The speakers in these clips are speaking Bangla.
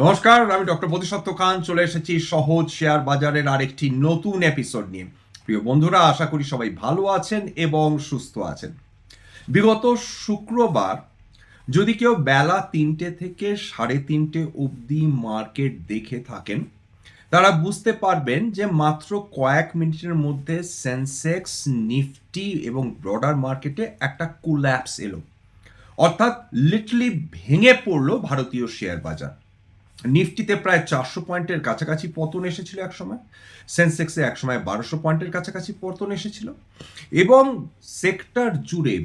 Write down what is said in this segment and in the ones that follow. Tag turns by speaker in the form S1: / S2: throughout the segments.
S1: নমস্কার, আমি ডক্টর বোধিসত্ত্ব খান চলে এসেছি সহজ শেয়ার বাজারের আরেকটি নতুন এপিসোড নিয়ে। প্রিয় বন্ধুরা, আশা করি সবাই ভালো আছেন এবং সুস্থ আছেন। বিগত শুক্রবার যদি কেউ বেলা 3টে থেকে 3:30 অবধি মার্কেট দেখে থাকেন, তারা বুঝতে পারবেন যে মাত্র কয়েক মিনিটের মধ্যে সেন্সেক্স, নিফটি এবং ব্রডার মার্কেটে একটা কোল্যাপস এলো। অর্থাৎ লিটারালি ভেঙে পড়লো ভারতীয় শেয়ার বাজার। নিফটিতে প্রায় 400 পয়েন্টের কাছাকাছি পতন এসেছিল একসময়, সেন্সেক্সে একসময় 1200 পয়েন্টের কাছাকাছি পতন এসেছিল, এবং সেক্টর জুড়ে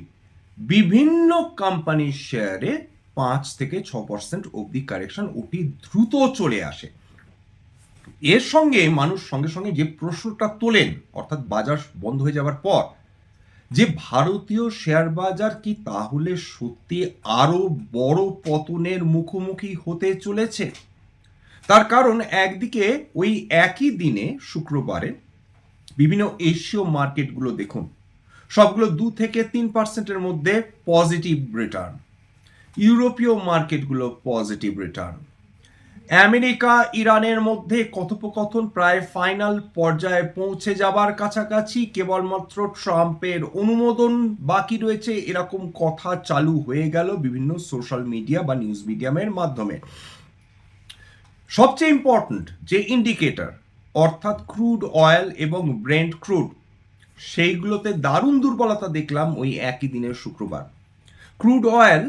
S1: বিভিন্ন কোম্পানির শেয়ারে 5 থেকে 6% অবধি কারেকশন অতি দ্রুত চলে আসে। এর সঙ্গে মানুষ সঙ্গে সঙ্গে যে প্রশ্নটা তোলেন, অর্থাৎ বাজার বন্ধ হয়ে যাওয়ার পর, যে ভারতীয় শেয়ার বাজার কি তাহলে সত্যি আরো বড় পতনের মুখোমুখি হতে চলেছে? তার কারণ একদিকে ওই একই দিনে শুক্রবারে বিভিন্ন এশীয় মার্কেটগুলো দেখুন, সবগুলো 2 থেকে 3%-এর মধ্যে পজিটিভ রিটার্ন। ইউরোপীয় মার্কেটগুলো পজিটিভ রিটার্ন। আমেরিকা ইরানের মধ্যে কথোপকথন প্রায় ফাইনাল পর্যায়ে পৌঁছে যাবার কাছাকাছি, কেবলমাত্র ট্রাম্পের অনুমোদন বাকি রয়েছে, এরকম কথা চালু হয়ে গেল বিভিন্ন সোশ্যাল মিডিয়া বা নিউজ মিডিয়ামের মাধ্যমে। সবচেয়ে ইম্পর্ট্যান্ট যে ইন্ডিকেটর, অর্থাৎ ক্রুড অয়েল এবং ব্রেন্ট ক্রুড, সেইগুলোতে দারুণ দুর্বলতা দেখলাম ওই একই দিনের শুক্রবার। ক্রুড অয়েল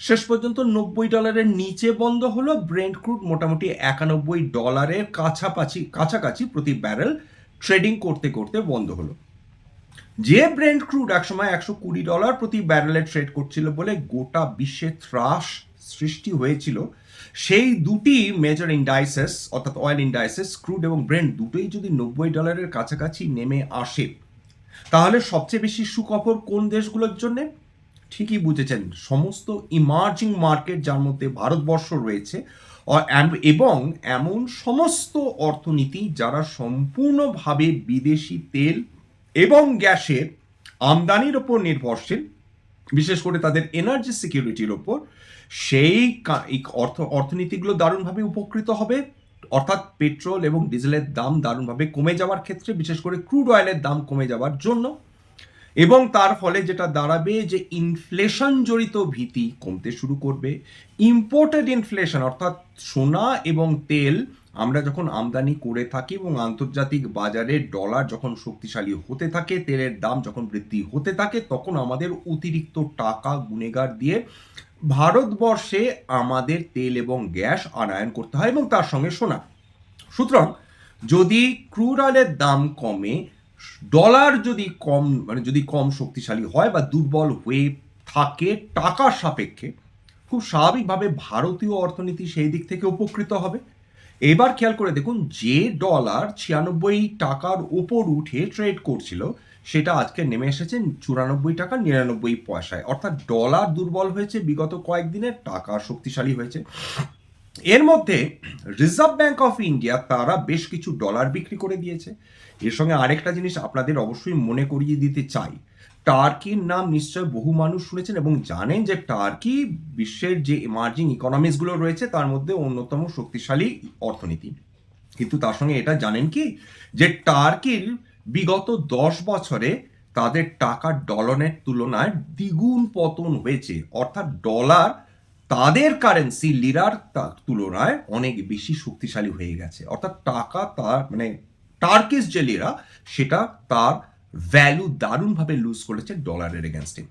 S1: শেষ পর্যন্ত $90 নিচে বন্ধ হলো, ব্রেন্ট ক্রুড মোটামুটি $91 কাছাকাছি প্রতি ব্যারেল ট্রেডিং করতে করতে বন্ধ হলো। যে ব্রেন্ট ক্রুড একসময় $120 প্রতি ব্যারেলে ট্রেড করছিল বলে গোটা বিশ্বে ত্রাস সৃষ্টি হয়েছিল, সেই দুটি মেজর ইন্ডাইসেস, অর্থাৎ অয়েল ইন্ডাইসেস, ক্রুড এবং ব্রেন্ট, দুটোই যদি $90 কাছাকাছি নেমে আসে, তাহলে সবচেয়ে বেশি সুখবর কোন দেশগুলোর জন্য? ঠিকই বুঝেছেন, সমস্ত ইমার্জিং মার্কেট, যার মধ্যে ভারতবর্ষ রয়েছে, এবং এমন সমস্ত অর্থনীতি যারা সম্পূর্ণভাবে বিদেশি তেল এবং গ্যাসের আমদানির ওপর নির্ভরশীল, বিশেষ করে তাদের এনার্জি সিকিউরিটির ওপর, সেই অর্থনীতিগুলো দারুণভাবে উপকৃত হবে। অর্থাৎ পেট্রোল এবং ডিজেলের দাম দারুণভাবে কমে যাওয়ার ক্ষেত্রে, বিশেষ করে ক্রুড অয়েলের দাম কমে যাওয়ার জন্য, এবং তার ফলে যেটা দাঁড়াবে যে ইনফ্লেশন জড়িত ভীতি কমতে শুরু করবে। ইম্পোর্টেড ইনফ্লেশন, অর্থাৎ সোনা এবং তেল আমরা যখন আমদানি করে থাকি এবং আন্তর্জাতিক বাজারে ডলার যখন শক্তিশালী হতে থাকে, তেলের দাম যখন বৃদ্ধি হতে থাকে, তখন আমাদের অতিরিক্ত টাকা গুনেগার দিয়ে ভারতবর্ষে আমাদের তেল এবং গ্যাস আনয়ন করতে হয়, এবং তার সঙ্গে সোনা। সুতরাং যদি ক্রুড অয়েলের দাম কমে, ডলার যদি কম শক্তিশালী হয় বা দুর্বল হয়ে থাকে টাকার সাপেক্ষে, খুব স্বাভাবিকভাবে ভারতীয় অর্থনীতি সেই দিক থেকে উপকৃত হবে। এবার খেয়াল করে দেখুন, যে ডলার 96 টাকার ওপর উঠে ট্রেড করছিল, সেটা আজকে নেমে এসেছে 94 টাকা 99 পয়সায়। অর্থাৎ ডলার দুর্বল হয়েছে বিগত কয়েকদিনে, টাকা শক্তিশালী হয়েছে। এর মধ্যে রিজার্ভ ব্যাংক অফ ইন্ডিয়া তারা বেশ কিছু ডলার বিক্রি করে দিয়েছে। এর সঙ্গে আরেকটা জিনিস আপনাদের অবশ্যই মনে করিয়ে দিতে চাই, টার্কির নাম নিশ্চয় বহু মানুষ শুনেছেন এবং জানেন যে টার্কি বিশ্বের যে ইমার্জিং ইকোনমিসগুলো রয়েছে তার মধ্যে অন্যতম শক্তিশালী অর্থনীতি। কিন্তু তার সঙ্গে এটা জানেন কি, যে টার্কির বিগত 10 বছরে তাদের টাকার ডলারের তুলনায় দ্বিগুণ পতন হয়েছে। অর্থাৎ ডলার তাদের কারেন্সি লিরার তুলনায় অনেক বেশি শক্তিশালী হয়ে গেছে। অর্থাৎ টাকা তার টার্কিশ যে লিরা, সেটা তার ভ্যালু দারুণভাবে লুজ করেছে ডলারের এগেনস্টে।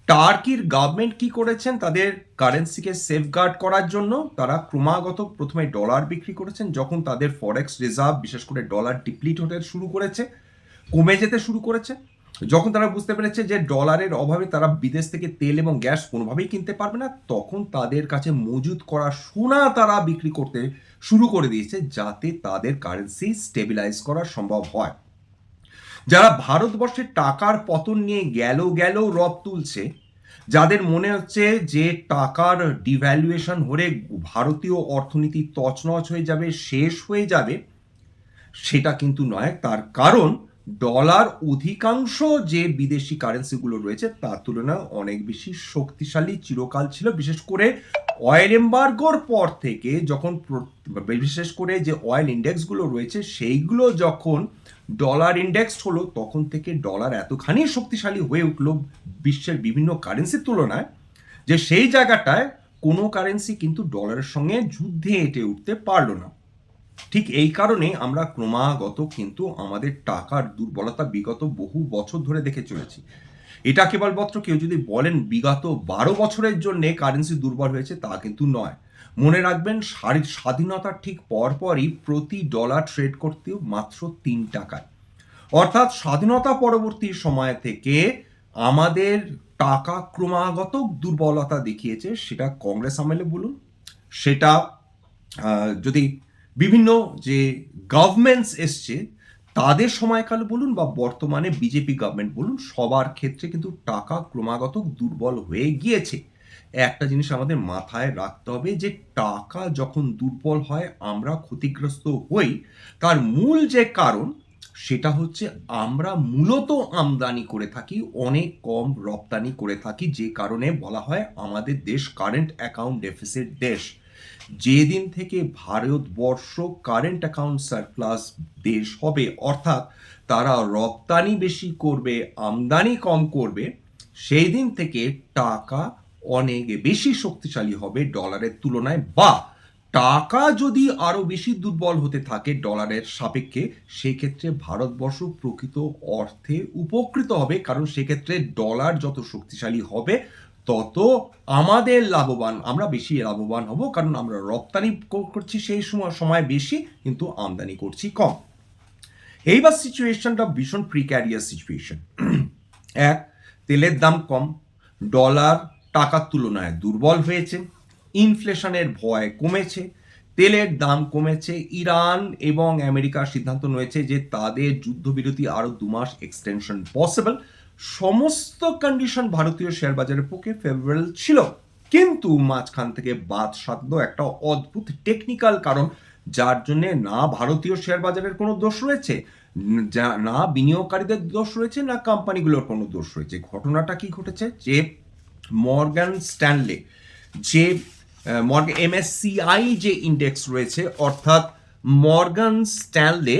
S1: টার্কির গভর্নমেন্ট কি করেছেন, তাদের কারেন্সিকে সেফগার্ড করার জন্য তারা ক্রমাগত প্রথমে ডলার বিক্রি করেছেন। যখন তাদের ফরেক্স রিজার্ভ, বিশেষ করে ডলার ডিপ্লিট হতে শুরু করেছে, কমে যেতে শুরু করেছে, যখন তারা বুঝতে পেরেছে যে ডলারের অভাবে তারা বিদেশ থেকে তেল এবং গ্যাস কোনোভাবেই কিনতে পারবে না, তখন তাদের কাছে মজুত করা সোনা তারা বিক্রি করতে শুরু করে দিয়েছে, যাতে তাদের কারেন্সি স্টেবিলাইজ করা সম্ভব হয়। যারা ভারতবর্ষের টাকার পতন নিয়ে গেল রব তুলছে, যাদের মনে হচ্ছে যে টাকার ডিভ্যালুয়েশন হলে ভারতীয় অর্থনীতি তছনছ হয়ে যাবে, শেষ হয়ে যাবে, সেটা কিন্তু নয়। তার কারণ ডলার অধিকাংশ যে বিদেশি কারেন্সিগুলো রয়েছে তার তুলনায় অনেক বেশি শক্তিশালী চিরকাল ছিল, বিশেষ করে অয়েল এম্বার্গোর পর থেকে যখন বিশেষ করে যে অয়েল ইন্ডেক্সগুলো রয়েছে সেইগুলো যখন ডলার ইন্ডেক্স হলো, তখন থেকে ডলার এতখানি শক্তিশালী হয়ে উঠলো বিশ্বের বিভিন্ন কারেন্সির তুলনায়, যে সেই জায়গাটায় কোনো কারেন্সি কিন্তু ডলারের সঙ্গে যুদ্ধে এঁটে উঠতে পারলো না। ঠিক এই কারণে আমরা ক্রমাগত কিন্তু আমাদের টাকার দুর্বলতা বিগত বহু বছর ধরে দেখে চলেছি। এটা কেবলমাত্র কেউ যদি বলেন বিগত 12 বছরের জন্য কারেন্সি দুর্বল হয়েছে, তা কিন্তু নয়। মনে রাখবেন, স্বাধীনতার ঠিক পরপরই প্রতি ডলার ট্রেড করতেও মাত্র 3 টাকায়। অর্থাৎ স্বাধীনতা পরবর্তী সময় থেকে আমাদের টাকা ক্রমাগত দুর্বলতা দেখিয়েছে। সেটা কংগ্রেস আমলে বলুন, সেটা যদি বিভিন্ন যে গভর্নমেন্টস এসছে তাদের সময়কাল বলুন, বা বর্তমানে বিজেপি গভর্নমেন্ট বলুন, সবার ক্ষেত্রে কিন্তু টাকা ক্রমাগত দুর্বল হয়ে গিয়েছে। একটা জিনিস আমাদের মাথায় রাখতে হবে, যে টাকা যখন দুর্বল হয় আমরা ক্ষতিগ্রস্ত হই, তার মূল যে কারণ সেটা হচ্ছে আমরা মূলত আমদানি করে থাকি, অনেক কম রপ্তানি করে থাকি, যে কারণে বলা হয় আমাদের দেশ কারেন্ট অ্যাকাউন্ট ডেফিসিট দেশ। যেদিন থেকে ভারতবর্ষ কারেন্ট অ্যাকাউন্ট সারপ্লাস দেশ হবে, অর্থাৎ তারা রপ্তানি বেশি করবে, আমদানি কম করবে, সেই দিন থেকে টাকা অনেক বেশি শক্তিশালী হবে ডলারের তুলনায়। বা টাকা যদি আরো বেশি দুর্বল হতে থাকে ডলারের সাপেক্ষে, সেক্ষেত্রে ভারতবর্ষ প্রকৃত অর্থে উপকৃত হবে, কারণ সেক্ষেত্রে ডলার যত শক্তিশালী হবে তত আমাদের লাভবান, আমরা বেশি লাভবান হব, কারণ আমরা রপ্তানি করছি সেই সময় বেশি, কিন্তু আমদানি করছি কম। এইবার সিচুয়েশনটা ভীষণ প্রিক্যারিয়াস সিচুয়েশন। এক, তেলের দাম কম, ডলার টাকার তুলনায় দুর্বল হয়েছে, ইনফ্লেশনের ভয় কমেছে, তেলের দাম কমেছে, ইরান এবং আমেরিকার সিদ্ধান্ত নিয়েছে যে তাদের যুদ্ধবিরতি আরো 2 মাস এক্সটেনশন পসিবল। সমস্ত কন্ডিশন ভারতীয় শেয়ার বাজারের পক্ষে ফেভারেবল ছিল, কিন্তু মাঝখান থেকে বাদ সাধলো একটা অদ্ভুত টেকনিক্যাল কারণ, যার জন্য না ভারতীয় শেয়ার বাজারের কোনো দোষ রয়েছে, না বিনিয়োগকারীদের দোষ রয়েছে, না কোম্পানিগুলোর কোনো দোষ রয়েছে। ঘটনাটা কি ঘটেছে, যে মর্গান স্ট্যানলে যে MSCI যে ইন্ডেক্স রয়েছে, অর্থাৎ মর্গান স্ট্যানলে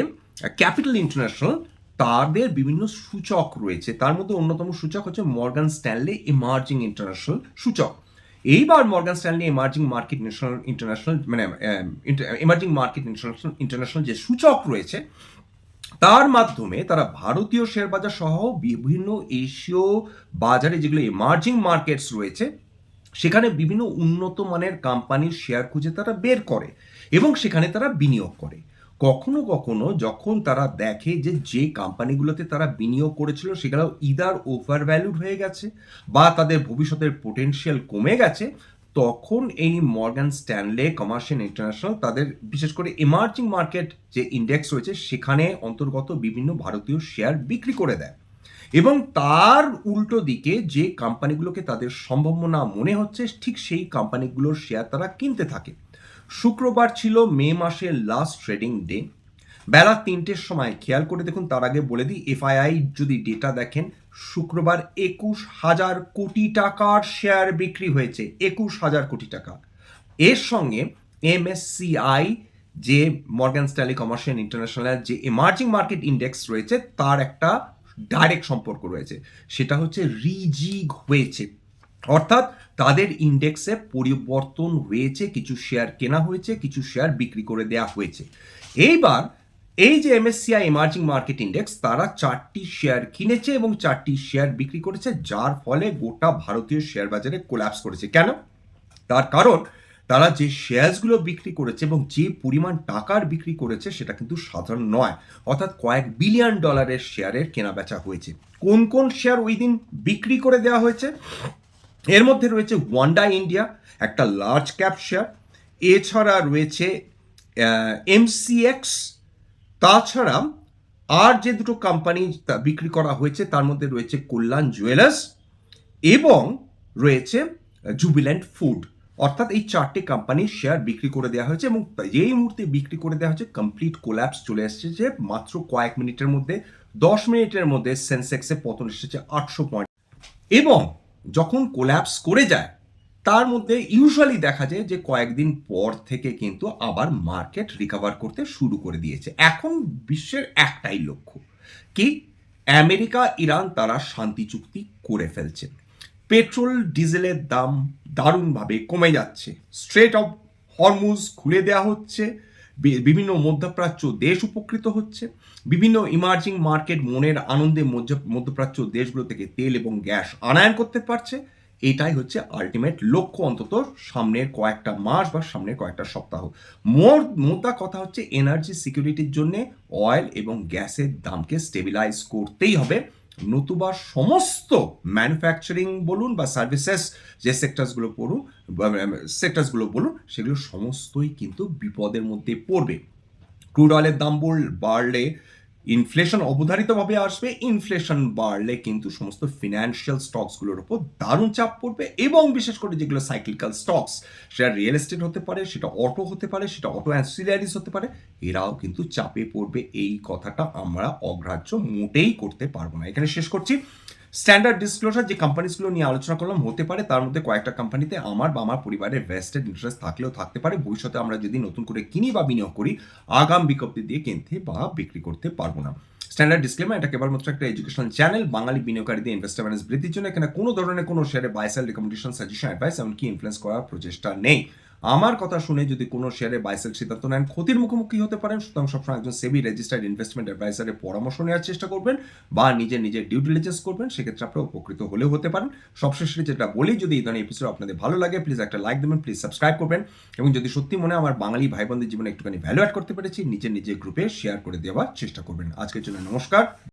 S1: ক্যাপিটাল ইন্টারন্যাশনাল, তাদের বিভিন্ন সূচক রয়েছে, তার মধ্যে অন্যতম সূচক হচ্ছে মর্গান স্ট্যানলে ইমার্জিং ইন্টারন্যাশনাল সূচক। এইবার Morgan Stanley emerging market international মানে ইমার্জিং মার্কেট ইন্টারন্যাশনাল যে সূচক রয়েছে, তার মাধ্যমে তারা ভারতীয় শেয়ার বাজার সহ বিভিন্ন এশীয় বাজারে যেগুলো ইমার্জিং মার্কেটস রয়েছে, সেখানে বিভিন্ন উন্নত মানের কোম্পানির শেয়ার খুঁজে তারা বের করে এবং সেখানে তারা বিনিয়োগ করে। কখনো কখনো যখন তারা দেখে যে যে কোম্পানিগুলোতে তারা বিনিয়োগ করেছিল সেগুলো ইদার ওভার ভ্যালুড হয়ে গেছে বা তাদের ভবিষ্যতের পোটেনশিয়াল কমে গেছে, তখন এই মর্গান স্ট্যানলে কমার্শিয়াল ইন্টারন্যাশনাল তাদের বিশেষ করে ইমার্জিং মার্কেট যে ইন্ডেক্স রয়েছে সেখানে অন্তর্গত বিভিন্ন ভারতীয় শেয়ার বিক্রি করে দেয়, এবং তার উল্টো দিকে যে কোম্পানিগুলোকে তাদের সম্ভাবনা মনে হচ্ছে ঠিক সেই কোম্পানিগুলোর শেয়ার তারা কিনতে থাকে। শুক্রবার ছিল মে মাসের লাস্ট ট্রেডিং ডে, বেলা 3টের সময়। খেয়াল করে দেখুন, তার আগে বলে দিই, FII যদি ডেটা দেখেন, শুক্রবার 21,000 কোটি টাকার শেয়ার বিক্রি হয়েছে, 21,000 কোটি টাকা। এর সঙ্গে MSCI যে মর্গান স্ট্যানলে কমার্শিয়াল ইন্টারন্যাশনাল যে এমার্জিং মার্কেট ইন্ডেক্স রয়েছে, তার একটা ডাইরেক্ট সম্পর্ক রয়েছে, সেটা হচ্ছে রিজিগ হয়েছে, অর্থাৎ তাদের ইন্ডেক্সে পরিবর্তন হয়েছে, কিছু শেয়ার কেনা হয়েছে, কিছু শেয়ার বিক্রি করে দেয়া হয়েছে। এইবার এই যে MSCI এমার্জিং মার্কেট ইন্ডেক্স, তারা 4টি শেয়ার কিনেছে এবং 4টি শেয়ার বিক্রি করেছে, যার ফলে গোটা ভারতীয় শেয়ার বাজারে কোল্যাপস করেছে। কেন? তার কারণ তারা যে শেয়ারগুলো বিক্রি করেছে এবং যে পরিমাণ টাকার বিক্রি করেছে সেটা কিন্তু সাধারণ নয়, অর্থাৎ কয়েক বিলিয়ন ডলারের শেয়ারের কেনা বেচা হয়েছে। কোন কোন শেয়ার ওই দিন বিক্রি করে দেওয়া হয়েছে? এর মধ্যে রয়েছে ওয়ান্ডা ইন্ডিয়া, একটা লার্জ ক্যাপ শেয়ার, এছাড়া রয়েছে MCX, তাছাড়া আর যে দুটো কোম্পানি বিক্রি করা হয়েছে তার মধ্যে রয়েছে কল্যাণ জুয়েলার্স এবং রয়েছে জুবিল্যান্ট ফুড। অর্থাৎ এই 4টে কোম্পানির শেয়ার বিক্রি করে দেওয়া হয়েছে, এবং যেই মুহূর্তে বিক্রি করে দেওয়া হয়েছে কমপ্লিট কোল্যাপস চলে এসেছে, যে মাত্র কয়েক মিনিটের মধ্যে 10 মিনিটের মধ্যে সেন্সেক্সে পতন এসেছে 800 পয়েন্ট। এবং যখন কোল্যাপস করে যায় তার মধ্যে ইউজুয়ালি দেখা যায় যে কয়েকদিন পর থেকে কিন্তু আবার মার্কেট রিকভার করতে শুরু করে দিয়েছে। এখন বিশ্বের একটাই লক্ষ্য, কি আমেরিকা ইরান তারা শান্তি চুক্তি করে ফেলছে। পেট্রোল ডিজেলের দাম দারুণভাবে কমে যাচ্ছে, স্ট্রেট অফ হরমুজ খুলে দেওয়া হচ্ছে, বিভিন্ন মধ্যপ্রাচ্য দেশ উপকৃত হচ্ছে, বিভিন্ন ইমার্জিং মার্কেট মনের আনন্দে মধ্যপ্রাচ্য দেশগুলো থেকে তেল এবং গ্যাস আনায়ন করতে পারছে। এটাই হচ্ছে আলটিমেট লক্ষ্য, অন্তত সামনের কয়েকটা মাস বা সামনের কয়েকটা সপ্তাহ। মোটা কথা হচ্ছে এনার্জি সিকিউরিটির জন্য অয়েল এবং গ্যাসের দামকে স্টেবিলাইজ করতেই হবে, নতুবা সমস্ত ম্যানুফ্যাকচারিং বলুন বা সার্ভিসেস যে সেক্টরসগুলো বলুন সেগুলো সমস্তই কিন্তু বিপদের মধ্যে পড়বে। ক্রুড অয়েলের দাম বাড়লে ইনফ্লেশন অবধারিতভাবে আসবে, ইনফ্লেশন বাড়লে কিন্তু সমস্ত ফিনান্সিয়াল স্টকসগুলোর উপর দারুণ চাপ পড়বে, এবং বিশেষ করে যেগুলো সাইক্লিক্যাল স্টকস, সেটা রিয়েল এস্টেট হতে পারে, সেটা অটো হতে পারে, সেটা অটো অ্যান্সিলারিজ হতে পারে, এরাও কিন্তু চাপে পড়বে। এই কথাটা আমরা অগ্রাহ্য মোটেই করতে পারবো না। এখানে শেষ করছি। স্ট্যান্ডার্ড ডিসক্লোজার যে কোম্পানিসগুলো নিয়ে আলোচনা করলাম, হতে পারে তার মধ্যে কয়েকটা কোম্পানিতে আমার বা আমার পরিবারের ভেস্টেড ইন্টারেস্ট থাকলেও থাকতে পারে। ভবিষ্যতে আমরা যদি নতুন করে কিনি বা বিনিয়োগ করি, আগাম বিজ্ঞপ্তি দিয়ে কিনতে বা বিক্রি করতে পারবো না। স্ট্যান্ডার্ড ডিসক্লেমার, এটা কেবলমাত্র একটা এডুকেশনাল চ্যানেল। বাঙালি বিনিয়োগকারীদের ইনভেস্টর অ্যাওয়ারনেস বৃদ্ধির জন্য এখানে কোনো ধরনের কোনো শেয়ারে buy sell recommendation, suggestion, advice এমনকি ইনফ্লুয়েন্স করার প্রচেষ্টা নেই। আমার কথা শুনে যদি কোনো শেয়ারে বাই সেল সিদ্ধান্ত নেন, ক্ষতির মুখোমুখি হতে পারেন। সুতরাং সবসময় একজন সেবি রেজিস্টার্ড ইনভেস্টমেন্ট অ্যাডভাইসারের পরামর্শ নেওয়ার চেষ্টা করবেন বা নিজের ডিউ ডিলিজেন্স করবেন, সেক্ষেত্রে আপনারা উপকৃত হলেও হতে পারেন। সবশেষে যেটা বলি, যদি এই ধরনের এপিসোড আপনাদের ভালো লাগে, প্লিজ একটা লাইক দেবেন, প্লিজ সাবস্ক্রাইব করবেন, এবং যদি সত্যি মনে হয় আমার বাঙালি ভাই বোনদের জীবনে একটুখানি ভ্যালু অ্যাড করতে পেরেছি, নিজের গ্রুপে শেয়ার করে দেওয়ার চেষ্টা করবেন। আজকের জন্য নমস্কার।